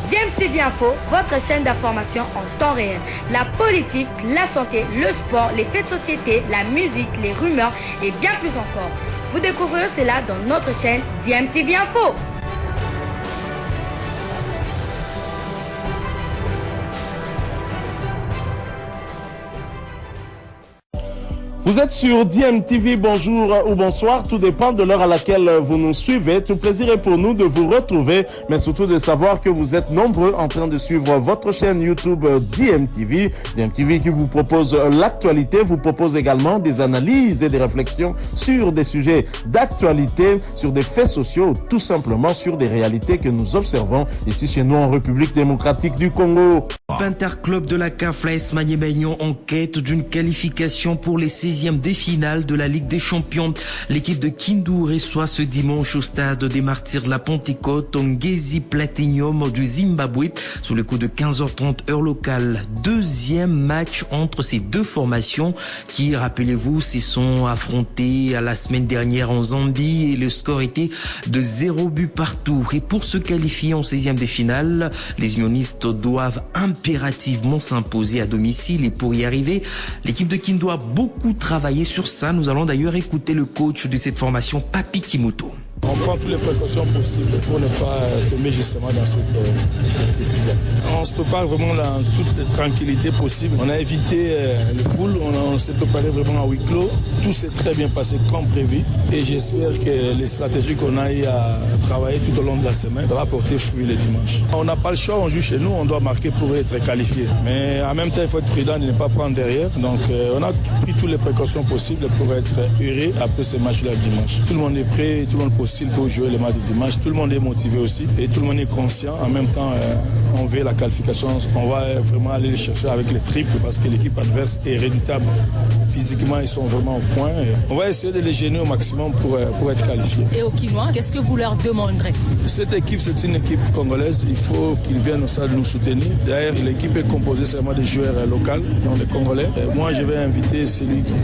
DMTV Info, votre chaîne d'information en temps réel. La politique, la santé, le sport, les faits de société, la musique, les rumeurs et bien plus encore. Vous découvrirez cela dans notre chaîne DMTV Info. Vous êtes sur DMTV, bonjour ou bonsoir, tout dépend de l'heure à laquelle vous nous suivez. Tout plaisir est pour nous de vous retrouver, mais surtout de savoir que vous êtes nombreux en train de suivre votre chaîne YouTube DMTV. DMTV qui vous propose l'actualité, vous propose également des analyses et des réflexions sur des sujets d'actualité, sur des faits sociaux, tout simplement sur des réalités que nous observons ici chez nous en République démocratique du Congo. Interclub de la CAF, l'AS Magné-Maignan en quête d'une qualification pour les 16e des finales de la Ligue des Champions. L'équipe de Kindu reçoit ce dimanche au stade des Martyrs de la Pentecôte Ngezi Platinum du Zimbabwe sous le coup de 15h30 heure locale. Deuxième match entre ces deux formations qui, rappelez-vous, se sont affrontées la semaine dernière en Zambie et le score était de 0 but partout. Et pour se qualifier en 16e des finales, les unionistes doivent impérativement s'imposer à domicile et pour y arriver, l'équipe de Kindu a beaucoup travaillé sur ça. Nous allons d'ailleurs écouter le coach de cette formation, Papi Kimoto. On prend toutes les précautions possibles pour ne pas tomber justement dans cette critique-là. On se prépare vraiment dans toute la tranquillité possible. On a évité le full, on s'est préparé vraiment à huis clos. Tout s'est très bien passé comme prévu et j'espère que les stratégies qu'on a eu à travailler tout au long de la semaine va porter fruit le dimanche. On n'a pas le choix, on joue chez nous, on doit marquer pour être qualifié. Mais en même temps, il faut être prudent de ne pas prendre derrière. Donc on a pris toutes les précautions possibles pour être heureux après ce match-là le dimanche. Tout le monde est prêt, tout le monde possible pour jouer le match de dimanche. Tout le monde est motivé aussi et tout le monde est conscient. En même temps, on veut la qualification. On va vraiment aller les chercher avec les triples parce que l'équipe adverse est redoutable. Physiquement, ils sont vraiment au point. On va essayer de les gêner au maximum pour être qualifiés. Et aux Kinois, qu'est-ce que vous leur demanderez? Cette équipe, c'est une équipe congolaise. Il faut qu'ils viennent au stade nous soutenir. D'ailleurs, l'équipe est composée seulement de joueurs locaux, donc des Congolais. Moi, je vais inviter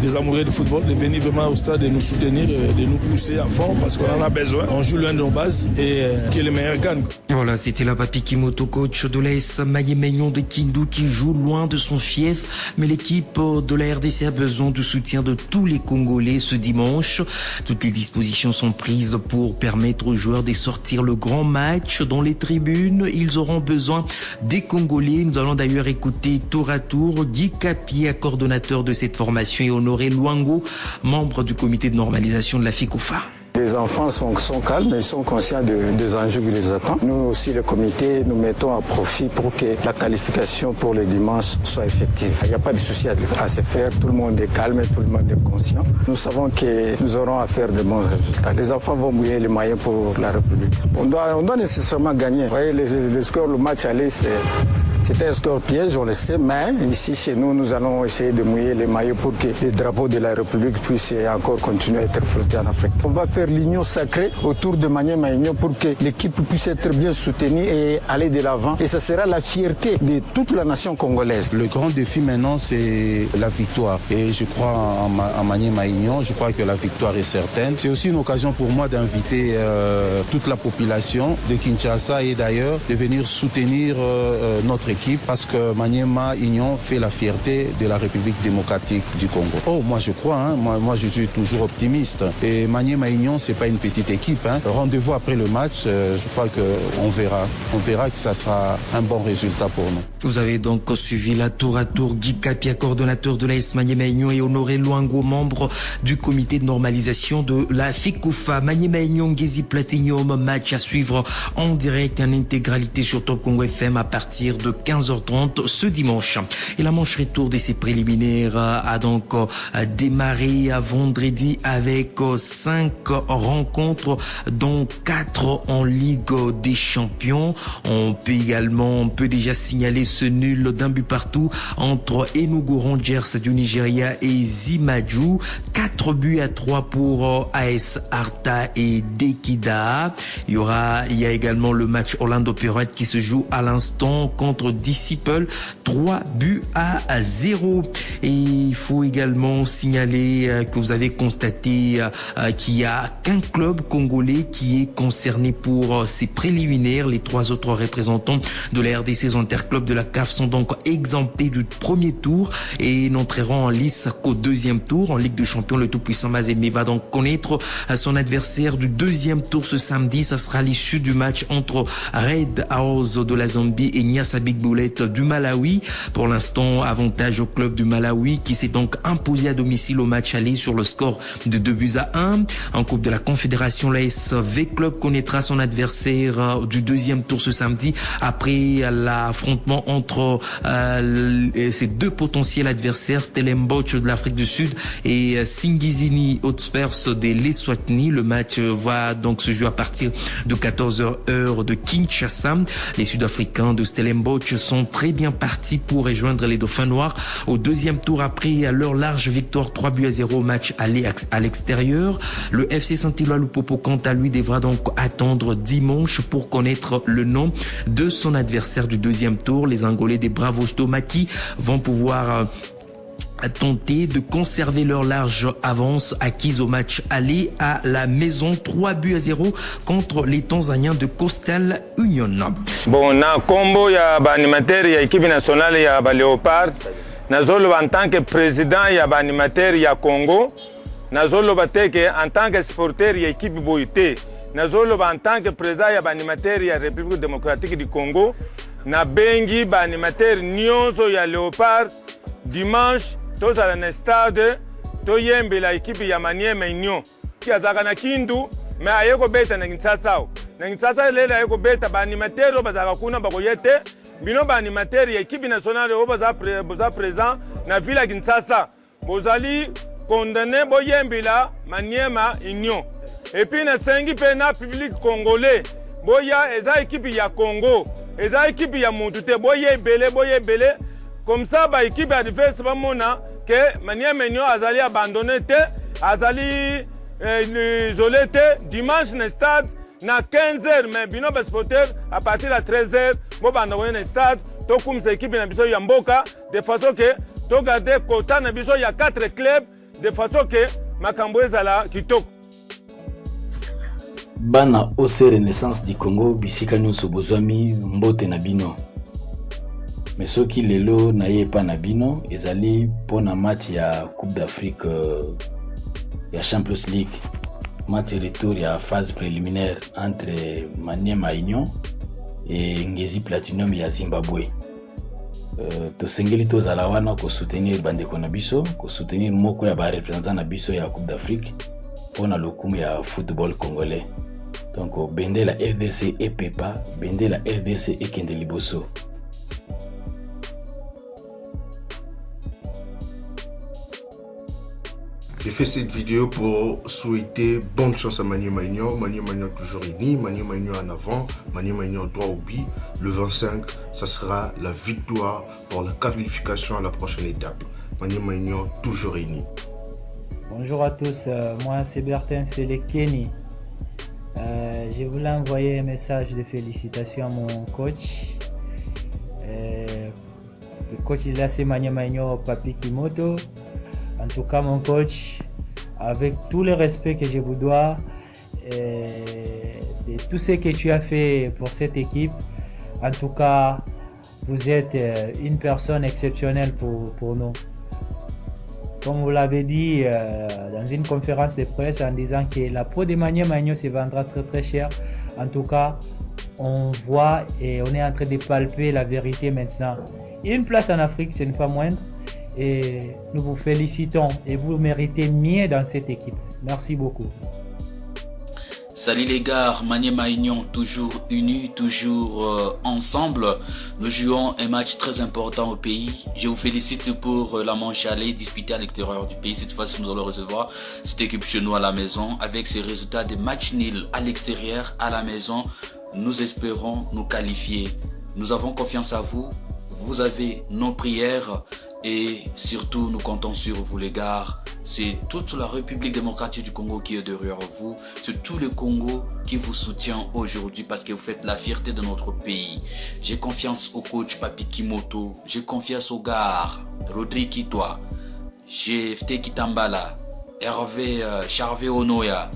les amoureux du football de venir vraiment au stade et nous soutenir, de nous pousser à fond parce qu'on en a besoin. On joue l'un de nos bases et qui est le meilleur gagne. Voilà, c'était la Papi Kimoto, coach de l'AS Magné-Maignan de Kindu qui joue loin de son fief. Mais l'équipe de la RDC a besoin du soutien de tous les Congolais ce dimanche. Toutes les dispositions sont prises pour permettre aux joueurs de sortir le grand match dans les tribunes. Ils auront besoin des Congolais. Nous allons d'ailleurs écouter tour à tour Guy Kapia, coordonnateur de cette formation, et Honoré Luango, membre du comité de normalisation de la FICOFA. Les enfants sont calmes, ils sont conscients des enjeux qui les attendent. Nous aussi, le comité, nous mettons à profit pour que la qualification pour le dimanche soit effective. Il n'y a pas de souci à se faire, tout le monde est calme, tout le monde est conscient. Nous savons que nous aurons à faire de bons résultats. Les enfants vont mouiller les maillots pour la République. On doit nécessairement gagner. Vous voyez, le score, le match aller, c'était un score piège, on le sait, mais ici, chez nous, nous allons essayer de mouiller les maillots pour que les drapeaux de la République puissent encore continuer à être flottés en Afrique. On va faire l'union sacrée autour de Magné-Maignan pour que l'équipe puisse être bien soutenue et aller de l'avant. Et ça sera la fierté de toute la nation congolaise. Le grand défi maintenant, c'est la victoire. Et je crois en Magné-Maignan, je crois que la victoire est certaine. C'est aussi une occasion pour moi d'inviter toute la population de Kinshasa et d'ailleurs de venir soutenir notre équipe parce que Magné-Maignan fait la fierté de la République démocratique du Congo. Oh, moi je crois, moi je suis toujours optimiste. Et Magné-Maignan, c'est pas une petite équipe. Rendez-vous après le match, je crois qu'on verra. On verra que ça sera un bon résultat pour nous. Vous avez donc suivi la tour à tour Guy Kapia, coordonnateur de l'AS Magné-Maignan, et Honoré Luango, membre du comité de normalisation de la FICOFA. Magné-Maignan, Ngezi Platinum, match à suivre en direct en intégralité sur Top Congo FM à partir de 15h30 ce dimanche. Et la manche retour de ces préliminaires a donc démarré à vendredi avec 5 rencontres dont 4 en Ligue des Champions. On peut déjà signaler ce nul d'un but partout entre Enugu Rangers du Nigeria et Zimaju. 4-3 pour AS Arta et Dekida. Il y a également le match Orlando Pirates qui se joue à l'instant contre Disciple 3-0. Et il faut également signaler que vous avez constaté qu'il n'y a qu'un club congolais qui est concerné pour ces préliminaires. Les 3 autres représentants de la RDC interclubs de la CAF sont donc exemptés du premier tour et n'entreront en lice qu'au deuxième tour. En Ligue des Champions, le tout-puissant Mazembe va donc connaître son adversaire du deuxième tour ce samedi. Ça sera l'issue du match entre Red House de la Zambie et Nyassa Big Bullet du Malawi. Pour l'instant, avantage au club du Malawi qui s'est donc imposé à domicile au match aller sur le score de 2-1. En Coupe de la Confédération, l'AS V-Club connaîtra son adversaire du deuxième tour ce samedi après l'affrontement entre ces deux potentiels adversaires, Stellenbosch de l'Afrique du Sud et Singizini Hotspurs de l'Eswatini. Le match va donc se jouer à partir de 14h heure de Kinshasa. Les Sud-Africains de Stellenbosch sont très bien partis pour rejoindre les Dauphins Noirs au deuxième tour après leur large victoire 3-0 au match aller à l'extérieur. Le FC Saint-Éloi Lupopo, quant à lui, devra donc attendre dimanche pour connaître le nom de son adversaire du deuxième tour. Les Angolais des Bravos Tomaki vont pouvoir tenter de conserver leur large avance acquise au match aller à la maison 3-0 contre les Tanzaniens de Coastal Union. Bon, na combo ya ba animateur ya équipe nationale ya ba Léopard, nazolo en tant que président ya ba animateur ya Congo, nazolo bateke en tant que supporter ya équipe Boité, nazolo en tant que président ya ba animateur ya République démocratique du Congo, na bengi ba animateur nyonso ya Léopard dimanche tozala na stade toyembela ekipe ya Maniema Union ki azaka na Kindu me ayeko beta na Kinshasa lelo ayeko beta ba animateur bazaka kuna bakoyete bino ba animateur ya ekipe nationale baza présent na ville ya Kinshasa bozali condamné boyembela Maniema Union et puis na sengi pe na public congolais boya eza ekipe ya Congo eza ekipe ya Montute boyebele comme ça ba équipe adverse ba mona que Maniema Union azali abandonné te azali isolé te dimanche na stade na 15h mais bino ba supporter à partir de 13h bo banda na stade to kumisa équipe na biso ya mboka de façon que to garder quota na biso ya 4 clubs de façon que makambo ezala kitoko. Bana OC Renaissance du Congo bisika nyonso bozwami mbote na bino. Mais ce qui lelo na ye pa na bino ezali pona match ya Coupe d'Afrique ya Champions League, match retour ya phase préliminaire entre Maniema Union et Ngezi Platinum ya Zimbabwe. Tosengeli tozala wana ko soutenir bandeko na biso, ko soutenir moko ya ba représentant na biso ya Coupe d'Afrique pona lokumu ya football congolais. Donc bendela RDC et Pepa, bendela RDC et Kende Liboso. J'ai fait cette vidéo pour souhaiter bonne chance à Maniema Union. Maniema Union toujours unis, Maniema Union en avant, Maniema Union droit au but. Le 25, ça sera la victoire pour la qualification à la prochaine étape. Maniema Union toujours unis. Bonjour à tous, moi c'est Bertin Felekeni. Je voulais envoyer un message de félicitations à mon coach. Le coach il a c'est Maniema Union Papi Kimoto. En tout cas, mon coach, avec tout le respect que je vous dois, de tout ce que tu as fait pour cette équipe, en tout cas, vous êtes une personne exceptionnelle pour nous. Comme vous l'avez dit dans une conférence de presse en disant que la peau de Maniema Union se vendra très très cher. En tout cas, on voit et on est en train de palper la vérité maintenant. Une place en Afrique, ce n'est pas moindre. Et nous vous félicitons et vous méritez mieux dans cette équipe. Merci beaucoup. Salut les gars, Maniema Union toujours unis, toujours ensemble. Nous jouons un match très important au pays. Je vous félicite pour la manche aller disputée à l'extérieur du pays. Cette fois-ci, nous allons recevoir cette équipe chez nous à la maison. Avec ces résultats de match nul à l'extérieur, à la maison, nous espérons nous qualifier. Nous avons confiance à vous. Vous avez nos prières. Et surtout, nous comptons sur vous les gars. C'est toute la République démocratique du Congo qui est derrière vous. C'est tout le Congo qui vous soutient aujourd'hui parce que vous faites la fierté de notre pays. J'ai confiance au coach Papi Kimoto. J'ai confiance au gars Rodrigue Kitoa, GFT Kitambala, Hervé Charvé Onoya,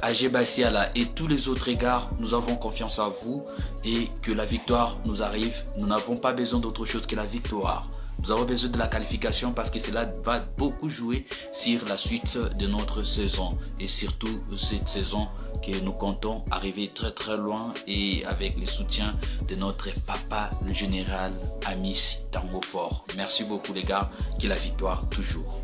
Agé Bassiala et tous les autres gars. Nous avons confiance à vous et que la victoire nous arrive. Nous n'avons pas besoin d'autre chose que la victoire. Nous avons besoin de la qualification parce que cela va beaucoup jouer sur la suite de notre saison. Et surtout cette saison que nous comptons arriver très très loin et avec le soutien de notre papa, le général Amis Tango Fort. Merci beaucoup les gars, que la victoire toujours.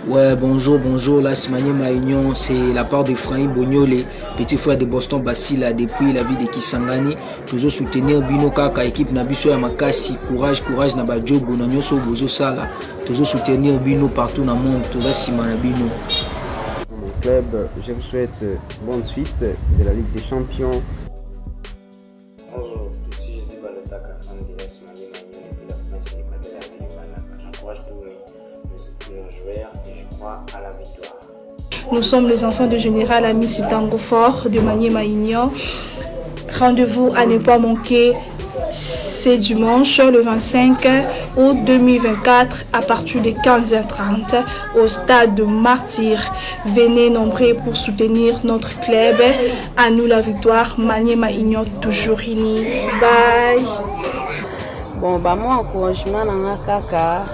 Ouais, bonjour, là c'est Manyema Union, c'est la part de Franny Bognole, petit frère de Boston Basila depuis la ville de Kisangani. Toujours soutenir Bino Kaka, équipe Nabiso ya Makasi, courage na Badjogo, na Nyoso Bozo Sala. Toujours soutenir Bino partout dans le monde, toujours Simana Bino. Mon club, je vous souhaite bonne suite de la Ligue des Champions. Bonjour, je suis Jésus Balotaka, fan de l'AS Manyema Union depuis la province de Banaka. J'encourage tous nos joueurs et je crois à la victoire. Nous sommes les enfants du général Amis Tango Fort de Manyema Union. Rendez-vous à ne pas manquer, c'est dimanche le 25 août 2024 à partir de 15h30 au stade de Martyr. Venez nombreux pour soutenir notre club. À nous la victoire, Manyema Union toujours unis. Bye. Bon, bah moi encouragement dans kaka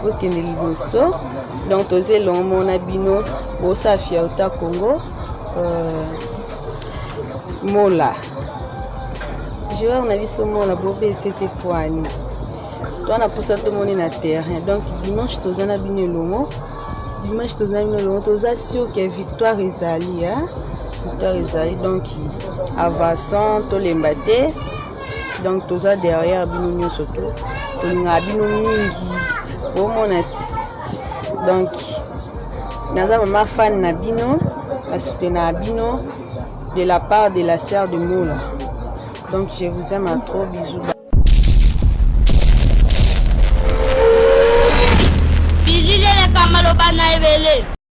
au Liboso. Donc tosé long mon abino bosa fiauta Congo mola. Je vois on a vu ce mola bobé c'était poani. Toi on a poussé tout le monde na terrain. Donc dimanche tosé na bino lomo. Dimanche tosé na bino lomo tosé sûr que victoire ezali hein. Victoire ezali donc avançant to l'embate. Donc tout ça derrière bino surtout tolinga bino mingi omonati donc naza mama fan na bino na soutenir bino de la part de la sœur de Moula. Donc je vous aime à trop, bisous. Bilile le kamalo bana evele